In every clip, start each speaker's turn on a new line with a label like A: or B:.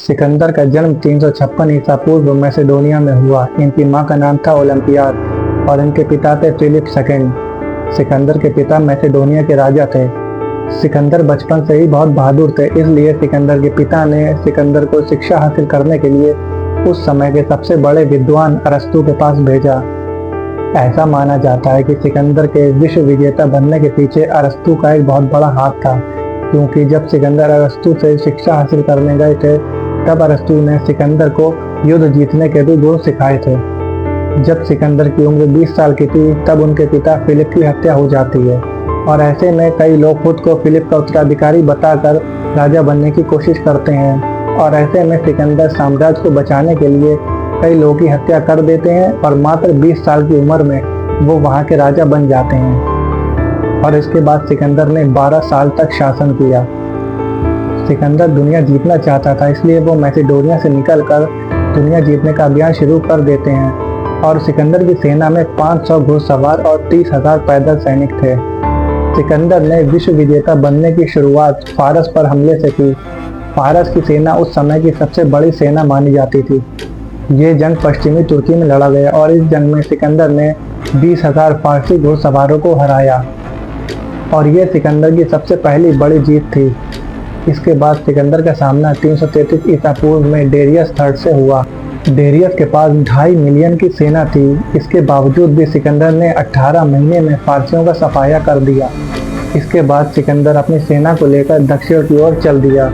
A: सिकंदर का जन्म 356 ईसा पूर्व मैसेडोनिया में हुआ। इनकी मां का नाम था ओलंपियाद और इनके पिता थे फिलिप सेकंड। सिकंदर के पिता मैसेडोनिया के राजा थे। सिकंदर बचपन से ही बहुत बहादुर थे, इसलिए सिकंदर के पिता ने सिकंदर को शिक्षा हासिल करने के लिए उस समय के सबसे बड़े विद्वान अरस्तु के पास भेजा। ऐसा माना जाता है कि सिकंदर के विश्व विजेता बनने के पीछे अरस्तु का एक बहुत बड़ा हाथ था, क्योंकि जब सिकंदर अरस्तु से शिक्षा हासिल करने गए थे तब अरस्तु ने सिकंदर को युद्ध जीतने के भी गुण सिखाए थे। जब सिकंदर की उम्र 20 साल की थी तब उनके पिता फिलिप की हत्या हो जाती है और ऐसे में कई लोग खुद को फिलिप का उत्तराधिकारी बताकर राजा बनने की कोशिश करते हैं और ऐसे में सिकंदर साम्राज्य को बचाने के लिए कई लोगों की हत्या कर देते हैं और मात्र 20 साल की उम्र में वो वहाँ के राजा बन जाते हैं। और इसके बाद सिकंदर ने 12 साल तक शासन किया। सिकंदर दुनिया जीतना चाहता था, इसलिए वो मैसेडोनिया से निकलकर दुनिया जीतने का अभियान शुरू कर देते हैं और सिकंदर की सेना में 500 घुड़सवार और 30,000 पैदल सैनिक थे। सिकंदर ने विश्व विजेता बनने की शुरुआत फारस पर हमले से की। फारस की सेना उस समय की सबसे बड़ी सेना मानी जाती थी। ये जंग पश्चिमी तुर्की में लड़ा गया और इस जंग में सिकंदर ने 20,000 फारसी घुड़सवारों को हराया और ये सिकंदर की सबसे पहली बड़ी जीत थी। इसके बाद सिकंदर का सामना 333 ईसा पूर्व में डेरियस थर्ड से हुआ। डेरियस के पास 2.5 मिलियन की सेना थी। इसके बावजूद भी सिकंदर ने 18 महीने में फारसियों का सफाया कर दिया। इसके बाद सिकंदर अपनी सेना को लेकर दक्षिण की ओर चल दिया।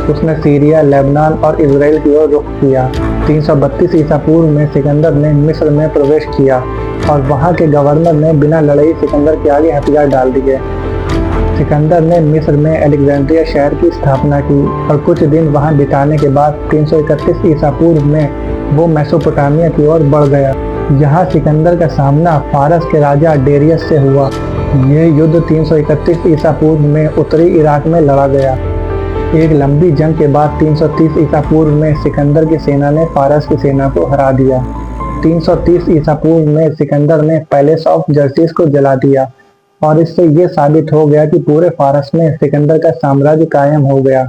A: उसने सीरिया, लेबनान और इजराइल की ओर रुख किया। 332 ईसा पूर्व में सिकंदर ने मिस्र में प्रवेश किया और वहां के गवर्नर ने बिना लड़ाई सिकंदर के आगे हथियार डाल दिए। सिकंदर ने मिस्र में अलेक्जेंड्रिया शहर की स्थापना की और कुछ दिन वहां बिताने के बाद 331 ईसा पूर्व में वो मेसोपोटामिया की ओर बढ़ गया। यहाँ सिकंदर का सामना फारस के राजा डेरियस से हुआ। ये युद्ध 331 ईसा पूर्व में उत्तरी इराक में लड़ा गया। एक लंबी जंग के बाद 330 ईसा पूर्व में सिकंदर की सेना ने फारस की सेना को हरा दिया। 330 ईसा पूर्व में सिकंदर ने पैलेस ऑफ जस्टिस को जला दिया और इससे ये साबित हो गया कि पूरे फारस में सिकंदर का साम्राज्य कायम हो गया।